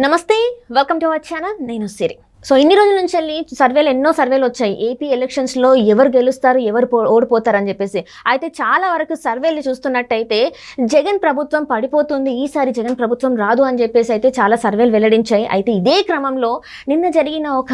నమస్తే, welcome to our channel. నేను సిరి. So ఇన్ని రోజుల నుంచి వెళ్ళి ఎన్నో సర్వేలు వచ్చాయి ఏపీ ఎలక్షన్స్లో ఎవరు గెలుస్తారు ఎవరు ఓడిపోతారు అని చెప్పేసి. అయితే చాలా వరకు సర్వేలు చూస్తున్నట్టయితే జగన్ ప్రభుత్వం పడిపోతుంది, ఈసారి జగన్ ప్రభుత్వం రాదు అని చెప్పేసి అయితే చాలా సర్వేలు వెల్లడించాయి. అయితే ఇదే క్రమంలో నిన్న జరిగిన ఒక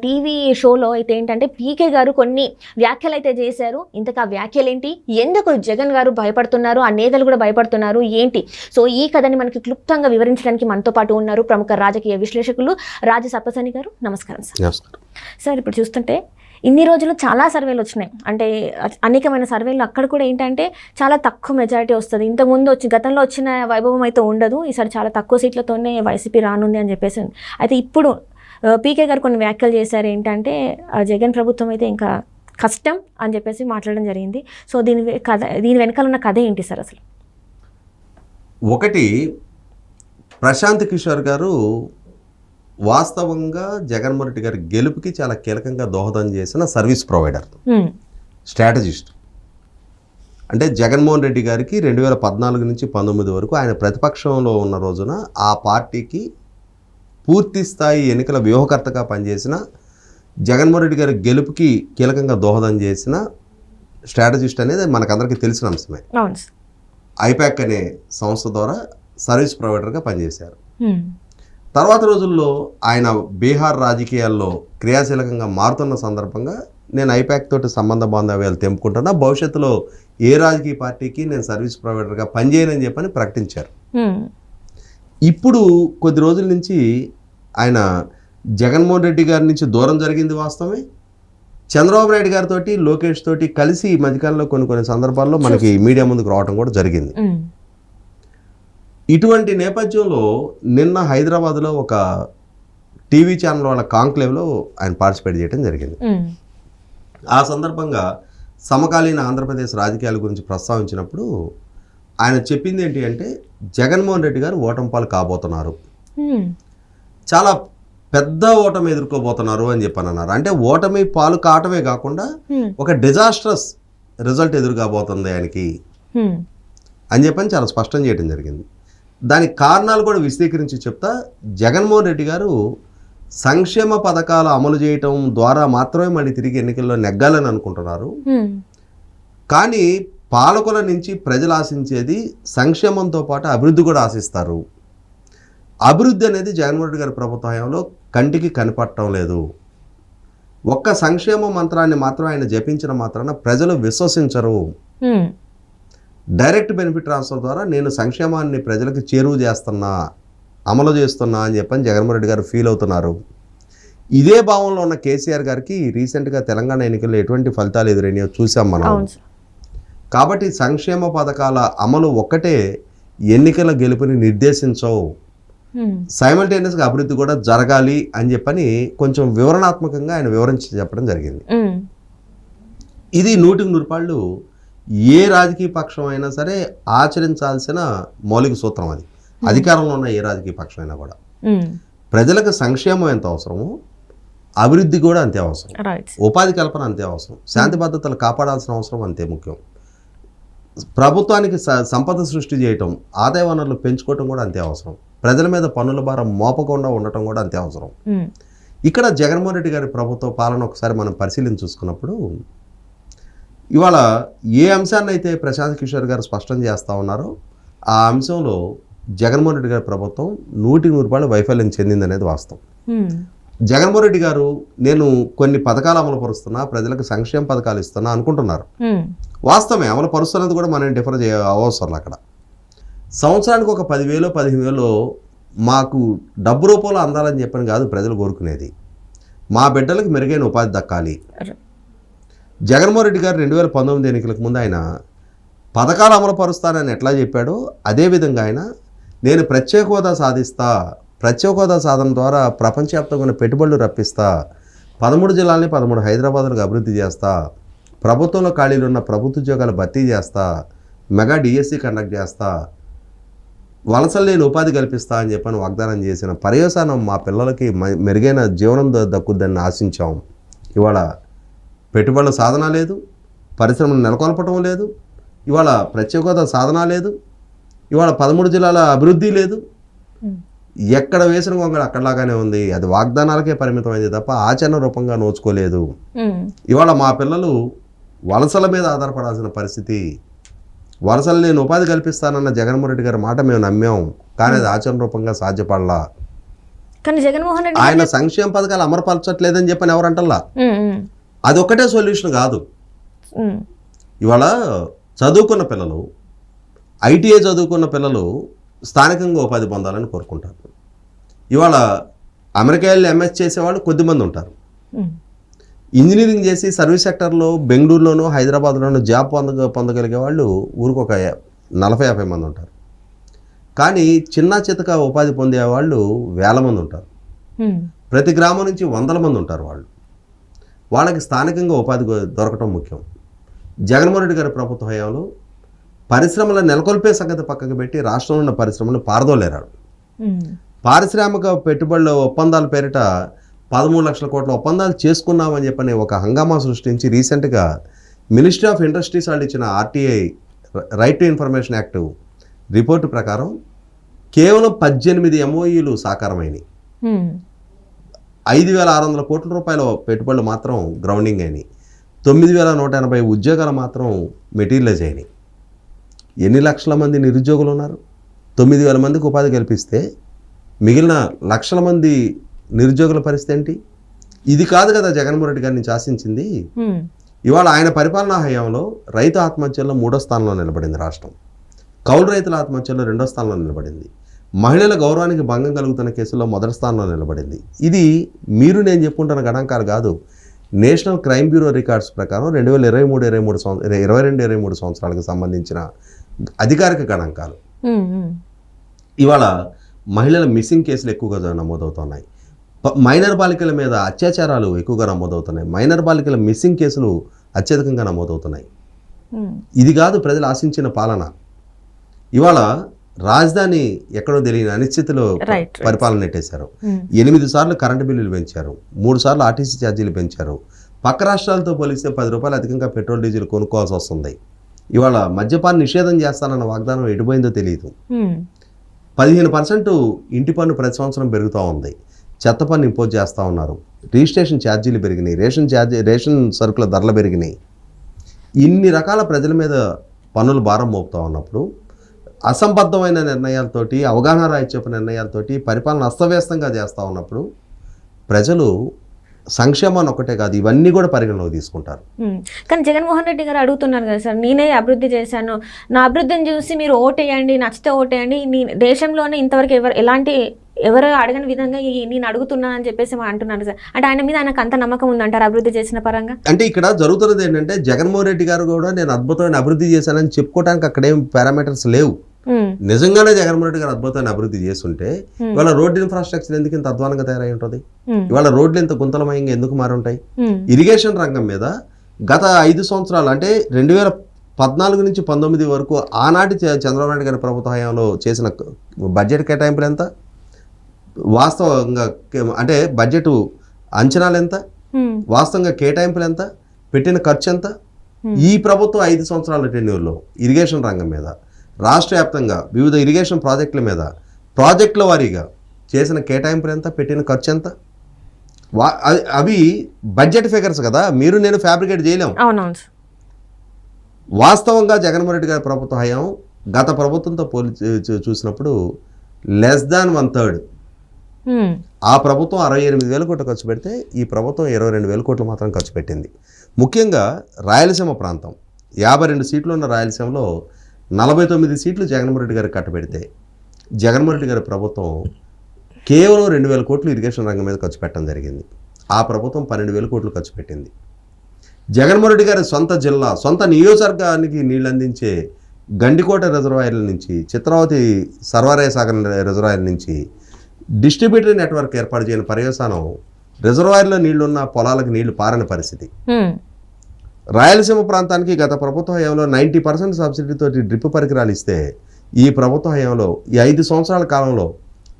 టీవీ షోలో అయితే ఏంటంటే పీకే గారు కొన్ని వ్యాఖ్యలు అయితే చేశారు. ఇంతకు ఆ వ్యాఖ్యలు ఏంటి, ఎందుకు జగన్ గారు భయపడుతున్నారు, ఆ నేతలు కూడా భయపడుతున్నారు ఏంటి? సో ఈ కథని మనకి క్లుప్తంగా వివరించడానికి మనతో పాటు ఉన్నారు ప్రముఖ రాజకీయ విశ్లేషకులు రాజు సప్పసాని గారు. నమస్కారం సార్. ఇప్పుడు చూస్తుంటే ఇన్ని రోజులు చాలా సర్వేలు వచ్చినాయి, అంటే అనేకమైన సర్వేలు. అక్కడ కూడా ఏంటంటే చాలా తక్కువ మెజారిటీ వస్తుంది. ఇంతకుముందు గతంలో వచ్చిన వైభవం అయితే ఉండదు, ఈసారి చాలా తక్కువ సీట్లతోనే వైసీపీ రానుంది అని చెప్పేసి. అయితే ఇప్పుడు పీకే గారు కొన్ని వ్యాఖ్యలు చేశారు, ఏంటంటే జగన్ ప్రభుత్వం అయితే ఇంకా కష్టం అని చెప్పేసి మాట్లాడడం జరిగింది. సో దీని వెనకాల ఉన్న కథ ఏంటి సార్ అసలు? ఒకటి, ప్రశాంత్ కిషోర్ గారు వాస్తవంగా జగన్మోహన్ రెడ్డి గారి గెలుపుకి చాలా కీలకంగా దోహదం చేసిన సర్వీస్ ప్రొవైడర్, స్ట్రాటజిస్ట్. అంటే జగన్మోహన్ రెడ్డి గారికి 2014 నుంచి 19 వరకు ఆయన ప్రతిపక్షంలో ఉన్న రోజున ఆ పార్టీకి పూర్తి స్థాయి ఎన్నికల వ్యూహకర్తగా పనిచేసిన, జగన్మోహన్ రెడ్డి గారి గెలుపుకి కీలకంగా దోహదం చేసిన స్ట్రాటజిస్ట్ అనేది మనకందరికీ తెలిసిన అంశమే. ఐపాక్ అనే సంస్థ ద్వారా సర్వీస్ ప్రొవైడర్గా పనిచేశారు. తర్వాత రోజుల్లో ఆయన బీహార్ రాజకీయాల్లో క్రియాశీలకంగా మారుతున్న సందర్భంగా నేను ఐపాక్ తోటి సంబంధ బాంధవ్యాలు తెంపుకుంటున్నా, భవిష్యత్తులో ఏ రాజకీయ పార్టీకి నేను సర్వీస్ ప్రొవైడర్గా పనిచేయనని చెప్పని ప్రకటించారు. ఇప్పుడు కొద్ది రోజుల నుంచి ఆయన జగన్మోహన్ రెడ్డి గారి నుంచి దూరం జరిగింది వాస్తవమే. చంద్రబాబు నాయుడు గారితో లోకేష్ తోటి కలిసి ఈ మధ్యకాలంలో కొన్ని సందర్భాల్లో మనకి మీడియా ముందుకు రావడం కూడా జరిగింది. ఇటువంటి నేపథ్యంలో నిన్న హైదరాబాద్లో ఒక టీవీ ఛానల్ వాళ్ళ కాంక్లేవ్లో ఆయన పార్టిసిపేట్ చేయడం జరిగింది. ఆ సందర్భంగా సమకాలీన ఆంధ్రప్రదేశ్ రాజకీయాల గురించి ప్రస్తావించినప్పుడు ఆయన చెప్పింది ఏంటి అంటే, జగన్మోహన్ రెడ్డి గారు ఓటమి పాలు కాబోతున్నారు, చాలా పెద్ద ఓటమి ఎదుర్కోబోతున్నారు అని చెప్పని అన్నారు. అంటే ఓటమి పాలు కావటమే కాకుండా ఒక డిజాస్ట్రస్ రిజల్ట్ ఎదురుకాబోతుంది ఆయనకి అని చెప్పని చాలా స్పష్టం చేయడం జరిగింది. దానికి కారణాలు కూడా విశదీకరించి చెప్తా, జగన్మోహన్ రెడ్డి గారు సంక్షేమ పథకాలు అమలు చేయటం ద్వారా మాత్రమే మళ్ళీ తిరిగి ఎన్నికల్లో నెగ్గాలని అనుకుంటున్నారు. కానీ పాలకుల నుంచి ప్రజలు ఆశించేది సంక్షేమంతో పాటు అభివృద్ధి కూడా ఆశిస్తారు. అభివృద్ధి అనేది జగన్మోహన్ రెడ్డి గారి ప్రభుత్వ హయాంలో కంటికి కనపడటం లేదు. ఒక్క సంక్షేమ మంత్రాన్ని మాత్రం ఆయన జపించిన మాత్రాన ప్రజలు విశ్వసించరు. డైరెక్ట్ బెనిఫిట్ ట్రాన్స్ఫర్ ద్వారా నేను సంక్షేమాన్ని ప్రజలకు చేరువ చేస్తున్నా, అమలు చేస్తున్నా అని చెప్పని జగన్మోహన్ రెడ్డి గారు ఫీల్ అవుతున్నారు. ఇదే భావంలో ఉన్న కేసీఆర్ గారికి రీసెంట్గా తెలంగాణ ఎన్నికల్లో ఎటువంటి ఫలితాలు ఎదురైనాయో చూసాం మనం. కాబట్టి సంక్షేమ పథకాల అమలు ఒక్కటే ఎన్నికల గెలుపుని నిర్దేశించవు, సైమల్టేనియస్గా అభివృద్ధి కూడా జరగాలి అని చెప్పని కొంచెం వివరణాత్మకంగా ఆయన వివరించి చెప్పడం జరిగింది. ఇది 100% ఏ రాజకీయ పక్షం అయినా సరే ఆచరించాల్సిన మౌలిక సూత్రం. అది అధికారంలో ఉన్న ఏ రాజకీయ పక్షం అయినా కూడా ప్రజలకు సంక్షేమం ఎంత అవసరమో అభివృద్ధి కూడా అంతే అవసరం, ఉపాధి కల్పన అంతే అవసరం, శాంతి భద్రతలు కాపాడాల్సిన అవసరం అంతే ముఖ్యం, ప్రభుత్వానికి సంపద సృష్టి చేయటం, ఆదాయ వనరులు పెంచుకోవటం కూడా అంతే అవసరం, ప్రజల మీద పన్నుల భారం మోపకుండా ఉండటం కూడా అంతే అవసరం. ఇక్కడ జగన్మోహన్ రెడ్డి గారి ప్రభుత్వ పాలన ఒకసారి మనం పరిశీలించి చూసుకున్నప్పుడు ఇవాళ ఏ అంశాన్ని అయితే ప్రశాంత్ కిషోర్ గారు స్పష్టం చేస్తూ ఉన్నారో ఆ అంశంలో జగన్మోహన్ రెడ్డి గారి ప్రభుత్వం 100% వైఫల్యం చెందిందనేది వాస్తవం. జగన్మోహన్ రెడ్డి గారు నేను కొన్ని పథకాలు అమలు పరుస్తున్నా, ప్రజలకు సంక్షేమ పథకాలు ఇస్తున్నా అనుకుంటున్నారు. వాస్తవమే, అమలు పరుస్తున్నది కూడా మనం డిఫర్ అవసరం. అక్కడ సంవత్సరానికి ఒక 10,000 15,000 మాకు డబ్బు రూపంలో అందాలని చెప్పని కాదు ప్రజలు కోరుకునేది, మా బిడ్డలకు మెరుగైన ఉపాధి దక్కాలి. జగన్మోహన్ రెడ్డి గారు 2019 ఎన్నికలకు ముందు ఆయన పథకాలు అమలు పరుస్తానని ఎట్లా చెప్పాడో అదేవిధంగా ఆయన నేను ప్రత్యేక హోదా సాధిస్తా, ప్రత్యేక హోదా సాధన ద్వారా ప్రపంచవ్యాప్తంగా పెట్టుబడులు రప్పిస్తా, 13 జిల్లాలని 13 హైదరాబాద్లకు అభివృద్ధి చేస్తా, ప్రభుత్వంలో ఖాళీలు ఉన్న ప్రభుత్వ ఉద్యోగాలు భర్తీ చేస్తా, మెగా డిఎస్సి కండక్ట్ చేస్తా, వలసలు లేని ఉపాధి కల్పిస్తా అని చెప్పని వాగ్దానం చేసిన పర్యవసానం మా పిల్లలకి మెరుగైన జీవనం దక్కుద్దని ఆశించాం. ఇవాళ పెట్టుబడుల సాధన లేదు, పరిశ్రమను నెలకొల్పటం లేదు, ఇవాళ ప్రత్యేక హోదా సాధన లేదు, ఇవాళ 13 జిల్లాల అభివృద్ధి లేదు. ఎక్కడ వేసిన గొంగళి అక్కడలాగానే ఉంది. అది వాగ్దానాలకే పరిమితమైంది తప్ప ఆచరణ రూపంగా నోచుకోలేదు. ఇవాళ మా పిల్లలు వలసల మీద ఆధారపడాల్సిన పరిస్థితి. వలసలు నేను ఉపాధి కల్పిస్తానన్న జగన్మోహన్ రెడ్డి గారి మాట మేము నమ్మాం, కానీ అది ఆచరణ రూపంగా సాధ్యపడలా. కానీ జగన్మోహన్ రెడ్డి ఆయన సంక్షేమ పథకాలు అమలుపరచట్లేదని చెప్పని ఎవరంటల్లా. అది ఒక్కటే సొల్యూషన్ కాదు. ఇవాళ చదువుకున్న పిల్లలు, ఐటీఐ చదువుకున్న పిల్లలు స్థానికంగా ఉపాధి పొందాలని కోరుకుంటారు. ఇవాళ అమెరికా వెళ్ళి ఎంఎస్ చేసేవాళ్ళు కొద్దిమంది ఉంటారు. ఇంజనీరింగ్ చేసి సర్వీస్ సెక్టర్లో బెంగళూరులోనూ హైదరాబాద్లోనూ జాబ్ పొందగలిగే వాళ్ళు ఊరికి ఒక 40-50 మంది ఉంటారు. కానీ చిన్న చితక ఉపాధి పొందే వాళ్ళు వేల మంది ఉంటారు. ప్రతి గ్రామం నుంచి 100 మంది ఉంటారు. వాళ్ళకి స్థానికంగా ఉపాధి దొరకటం ముఖ్యం. జగన్మోహన్ రెడ్డి గారి ప్రభుత్వ హయాంలో పరిశ్రమలను నెలకొల్పే సంగతి పక్కకు పెట్టి రాష్ట్రంలో ఉన్న పరిశ్రమలను పారదోలేరాడు. పారిశ్రామిక పెట్టుబడుల ఒప్పందాల పేరిట 13 లక్షల కోట్ల ఒప్పందాలు చేసుకున్నామని చెప్పని ఒక హంగామా సృష్టించి రీసెంట్గా మినిస్ట్రీ ఆఫ్ ఇండస్ట్రీస్ వాళ్ళు ఇచ్చిన RTI right to information act report ప్రకారం కేవలం 18 MOUలు సాకారమైనవి. 5,600 కోట్ల రూపాయల పెట్టుబడులు మాత్రం గ్రౌండింగ్ అయినాయి. 9,180 ఉద్యోగాలు మాత్రం మెటీరియలైజ్ అయినాయి. ఎన్ని లక్షల మంది నిరుద్యోగులు ఉన్నారు? 9,000 మందికి ఉపాధి కల్పిస్తే మిగిలిన లక్షల మంది నిరుద్యోగుల పరిస్థితి ఏంటి? ఇది కాదు కదా జగన్మోహన్ రెడ్డి గారిని శాసించింది. ఇవాళ ఆయన పరిపాలనా హయాంలో రైతు ఆత్మహత్యల్లో 3వ స్థానంలో నిలబడింది రాష్ట్రం. కౌలు రైతుల ఆత్మహత్యల్లో 2వ స్థానంలో నిలబడింది. మహిళల గౌరవానికి భంగం కలుగుతున్న కేసుల్లో 1వ స్థానంలో నిలబడింది. ఇది మీరు నేను చెప్పుకుంటున్న గణాంకాలు కాదు. నేషనల్ క్రైమ్ బ్యూరో రికార్డ్స్ ప్రకారం 2022-23 సంవత్సరాలకు సంబంధించిన అధికారిక గణాంకాలు. ఇవాళ మహిళల మిస్సింగ్ కేసులు ఎక్కువగా నమోదవుతున్నాయి. మైనర్ బాలికల మీద అత్యాచారాలు ఎక్కువగా నమోదవుతున్నాయి. మైనర్ బాలికల మిస్సింగ్ కేసులు అత్యధికంగా నమోదవుతున్నాయి. ఇది కాదు ప్రజలు ఆశించిన పాలన. ఇవాళ రాజధాని ఎక్కడో తెలియని అనిశ్చితిలో పరిపాలన నెట్టేశారు. 8 సార్లు కరెంటు బిల్లులు పెంచారు. 3 సార్లు ఆర్టీసీ ఛార్జీలు పెంచారు. పక్క రాష్ట్రాలతో పోలిస్తే 10 రూపాయలు అధికంగా పెట్రోల్ డీజిల్ కొనుక్కోవాల్సి వస్తుంది. ఇవాళ మద్యపాన్ని నిషేధం చేస్తానన్న వాగ్దానం ఎటుపోయిందో తెలియదు. 15% ఇంటి పన్ను ప్రతి సంవత్సరం పెరుగుతూ ఉంది. చెత్త పన్ను ఇంపోజ్ చేస్తూ ఉన్నారు. రిజిస్ట్రేషన్ ఛార్జీలు పెరిగినాయి. రేషన్ సరుకుల ధరలు పెరిగినాయి. ఇన్ని రకాల ప్రజల మీద పన్నులు భారం మోపుతూ ఉన్నప్పుడు అసంబద్ధమైన నిర్ణయాలతోటి, అవగాహన రాహిత్యపు నిర్ణయాలతోటి పరిపాలన అస్తవ్యస్తంగా చేస్తూ ఉన్నప్పుడు ప్రజలు సంక్షేమాన్ని ఒకటే కాదు ఇవన్నీ కూడా పరిగణలోకి తీసుకుంటారు. కానీ జగన్మోహన్ రెడ్డి గారు అడుగుతున్నారు కదా సార్, నేనే అభివృద్ధి చేశాను, నా అభివృద్ధిని చూసి మీరు ఓటేయండి, నచ్చితే ఓటేయండి, నీ దేశంలోనే ఇంతవరకు ఎవరు అడగని విధంగా నేను అడుగుతున్నానని చెప్పేసి అంటున్నారు సార్. అంటే ఆయన మీద ఆయనకు అంత నమ్మకం ఉందంటారు అభివృద్ధి చేసిన పరంగా? అంటే ఇక్కడ జరుగుతున్నది ఏంటంటే జగన్మోహన్ రెడ్డి గారు కూడా నేను అద్భుతమైన అభివృద్ధి చేశానని చెప్పుకోవడానికి అక్కడేం పారామీటర్స్ లేవు. నిజంగానే జగన్మోహన్ రెడ్డి గారు అద్భుతమైన అభివృద్ధి చేస్తుంటే ఇవాళ రోడ్ ఇన్ఫ్రాస్ట్రక్చర్ ఎందుకు ఇంత అధ్వానంగా తయారై ఉంటుంది? ఇవాళ రోడ్లు ఇంత గుంతలమయంగా ఎందుకు మారి ఉంటాయి? ఇరిగేషన్ రంగం మీద గత 5 సంవత్సరాలు అంటే 2014 నుంచి 19 వరకు ఆనాటి చంద్రబాబు నాయుడు గారి ప్రభుత్వ హయాంలో చేసిన బడ్జెట్ కేటాయింపులు ఎంత? వాస్తవంగా అంటే బడ్జెట్ అంచనాలు ఎంత? వాస్తవంగా కేటాయింపులు ఎంత? పెట్టిన ఖర్చు ఎంత? ఈ ప్రభుత్వం 5 సంవత్సరాల టెన్యూర్లో ఇరిగేషన్ రంగం మీద రాష్ట్ర వ్యాప్తంగా వివిధ ఇరిగేషన్ ప్రాజెక్టుల మీద ప్రాజెక్టుల వారీగా చేసిన కేటాయింపులు ఎంత? పెట్టిన ఖర్చు ఎంత? అవి బడ్జెట్ ఫిగర్స్ కదా, మీరు నేను ఫ్యాబ్రికేట్ చేయలేము. వాస్తవంగా జగన్మోహన్ రెడ్డి గారి ప్రభుత్వ హయాం గత ప్రభుత్వంతో పోలి చూసినప్పుడు <1/3. ఆ ప్రభుత్వం 68,000 కోట్లు ఖర్చు పెడితే ఈ ప్రభుత్వం 22,000 కోట్లు మాత్రం ఖర్చు పెట్టింది. ముఖ్యంగా రాయలసీమ ప్రాంతం 52 సీట్లు ఉన్న రాయలసీమలో 49 సీట్లు జగన్మోహన్ రెడ్డి గారికి కట్టబెడితే జగన్మోహన్ రెడ్డి గారి ప్రభుత్వం కేవలం 2,000 కోట్లు ఇరిగేషన్ రంగం మీద ఖర్చు పెట్టడం జరిగింది. ఆ ప్రభుత్వం 12,000 కోట్లు ఖర్చు పెట్టింది. జగన్మోహన్ రెడ్డి గారి సొంత జిల్లా, సొంత నియోజకవర్గానికి నీళ్ళు అందించే గండికోట రిజర్వాయర్ల నుంచి, చిత్రావతి సర్వారాయ సాగర్ రిజర్వాయర్ నుంచి డిస్ట్రిబ్యూటరీ నెట్వర్క్ ఏర్పాటు చేయని పర్యవసానం రిజర్వాయర్లో నీళ్లున్న పొలాలకు నీళ్లు పారని పరిస్థితి. రాయలసీమ ప్రాంతానికి గత ప్రభుత్వ హయాంలో 90% సబ్సిడీతోటి డ్రిప్ పరికరాలు ఇస్తే ఈ ప్రభుత్వ హయాంలో ఈ 5 సంవత్సరాల కాలంలో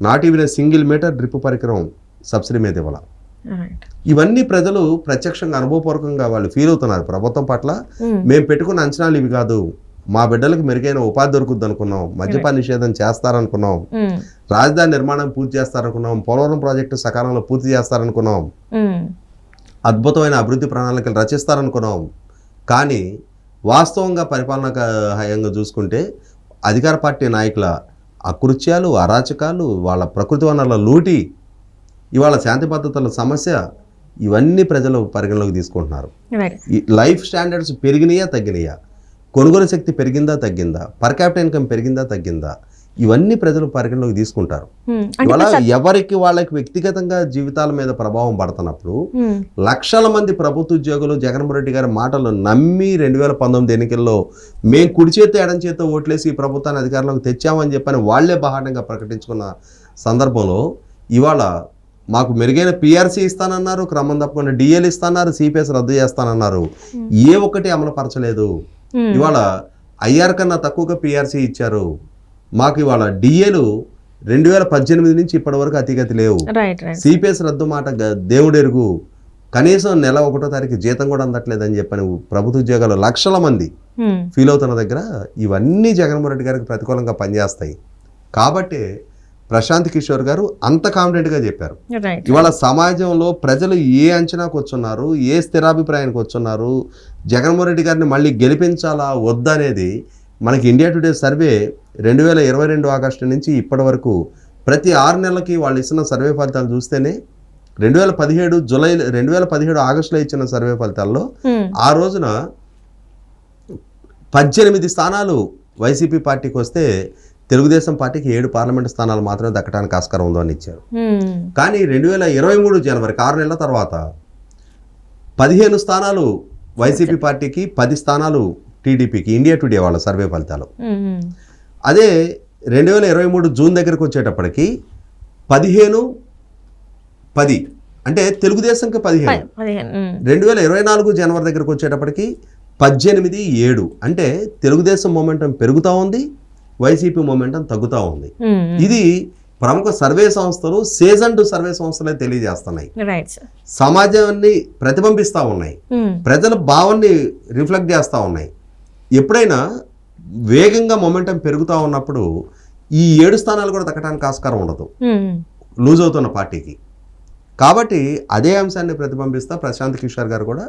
not even single metre drip పరికరం సబ్సిడీ మీద ఇవ్వాలి. ఇవన్నీ ప్రజలు ప్రత్యక్షంగా అనుభవపూర్వకంగా వాళ్ళు ఫీల్ అవుతున్నారు. ప్రభుత్వం పట్ల మేము పెట్టుకున్న అంచనాలు ఇవి కాదు, మా బిడ్డలకు మెరుగైన ఉపాధి దొరుకుద్ది అనుకున్నాం, మద్యపాన నిషేధం చేస్తారనుకున్నాం, రాజధాని నిర్మాణం పూర్తి చేస్తారనుకున్నాం, పోలవరం ప్రాజెక్టు సకాలంలో పూర్తి చేస్తారనుకున్నాం, అద్భుతమైన అభివృద్ధి ప్రణాళికలు రచిస్తారనుకున్నాం. కానీ వాస్తవంగా పరిపాలన హయంగా చూసుకుంటే అధికార పార్టీ నాయకుల అకృత్యాలు, అరాచకాలు, వాళ్ళ ప్రకృతి వనరుల లూటి, ఇవాళ శాంతి భద్రతల సమస్య, ఇవన్నీ ప్రజలు పరిగణలోకి తీసుకుంటున్నారు. ఈ లైఫ్ స్టాండర్డ్స్ పెరిగినాయా తగ్గినాయా, కొనుగోలు శక్తి పెరిగిందా తగ్గిందా, పర్ క్యాపిటల్ ఇన్కమ్ పెరిగిందా తగ్గిందా, ఇవన్నీ ప్రజలు పరిగణలోకి తీసుకుంటారు. ఇవాళ ఎవరికి వాళ్ళకి వ్యక్తిగతంగా జీవితాల మీద ప్రభావం పడుతున్నప్పుడు లక్షల మంది ప్రభుత్వ ఉద్యోగులు జగన్మోహన్ రెడ్డి గారి మాటలు నమ్మి 2019 ఎన్నికల్లో మేము కుడి చేత ఎడం చేత ఓట్లేసి ఈ ప్రభుత్వాన్ని అధికారంలోకి తెచ్చామని చెప్పని వాళ్లే బహాటంగా ప్రకటించుకున్న సందర్భంలో ఇవాళ మాకు మెరుగైన పిఆర్సీ ఇస్తానన్నారు, క్రమం తప్పకుండా డిఎల్ ఇస్తాన్నారు, సిపిఎస్ రద్దు చేస్తానన్నారు, ఏ ఒక్కటి అమలు పరచలేదు. ఇవాళ ఐఆర్ కన్నా తక్కువగా పిఆర్సీ ఇచ్చారు. మాకు ఇవాళ డిఏలు 2018 నుంచి ఇప్పటి వరకు అతిగతి లేవు. సిపిఎస్ రద్దు మాట దేవుడెరుగు, కనీసం నెల 1వ తారీఖు జీతం కూడా అందట్లేదని చెప్పని ప్రభుత్వ ఉద్యోగాలు లక్షల మంది ఫీల్ అవుతున్న దగ్గర ఇవన్నీ జగన్మోహన్ రెడ్డి గారికి ప్రతికూలంగా పనిచేస్తాయి. కాబట్టి ప్రశాంత్ కిషోర్ గారు అంత కాన్ఫిడెంట్గా చెప్పారు. ఇవాళ సమాజంలో ప్రజలు ఏ అంచనాకు వచ్చున్నారు, ఏ స్థిరాభిప్రాయానికి వచ్చున్నారు, జగన్మోహన్ రెడ్డి గారిని మళ్ళీ గెలిపించాలా వద్దనేది మనకి ఇండియా టుడే సర్వే 2022 ఆగస్టు నుంచి ఇప్పటి వరకు ప్రతి 6 నెలలకి వాళ్ళు ఇస్తున్న సర్వే ఫలితాలు చూస్తేనే 2017 ఆగస్టులో ఇచ్చిన సర్వే ఫలితాల్లో ఆ రోజున 18 స్థానాలు వైసీపీ పార్టీకి వస్తే తెలుగుదేశం పార్టీకి 7 పార్లమెంటు స్థానాలు మాత్రమే దక్కడానికి ఆస్కారం ఉందో అని ఇచ్చారు. కానీ 2023 జనవరికి 6 నెలల తర్వాత 15 స్థానాలు వైసీపీ పార్టీకి, 10 స్థానాలు టీడీపీకి, ఇండియా టుడే వాళ్ళ సర్వే ఫలితాలు. అదే 2023 జూన్ దగ్గరకు వచ్చేటప్పటికి 15-10 అంటే తెలుగుదేశంకి 15, 2024 జనవరి దగ్గరకు వచ్చేటప్పటికి 18-7 అంటే తెలుగుదేశం మొమెంటం పెరుగుతూ ఉంది, వైసీపీ మొమెంటం తగ్గుతూ ఉంది. ఇది ప్రముఖ సర్వే సంస్థలు, సీజన్ 2 సర్వే సంస్థలే తెలియజేస్తున్నాయి. సమాజాన్ని ప్రతిబింబిస్తూ ఉన్నాయి, ప్రజల భావాన్ని రిఫ్లెక్ట్ చేస్తూ ఉన్నాయి. ఎప్పుడైనా వేగంగా మొమెంటం పెరుగుతూ ఉన్నప్పుడు ఈ 7 స్థానాలు కూడా దక్కడానికి ఆస్కారం ఉండదు లూజ్ అవుతున్న పార్టీకి. కాబట్టి అదే అంశాన్ని ప్రతిబింబిస్తా ప్రశాంత్ కిషోర్ గారు కూడా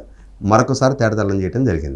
మరొకసారి తేటతెల్లం చేయడం జరిగింది.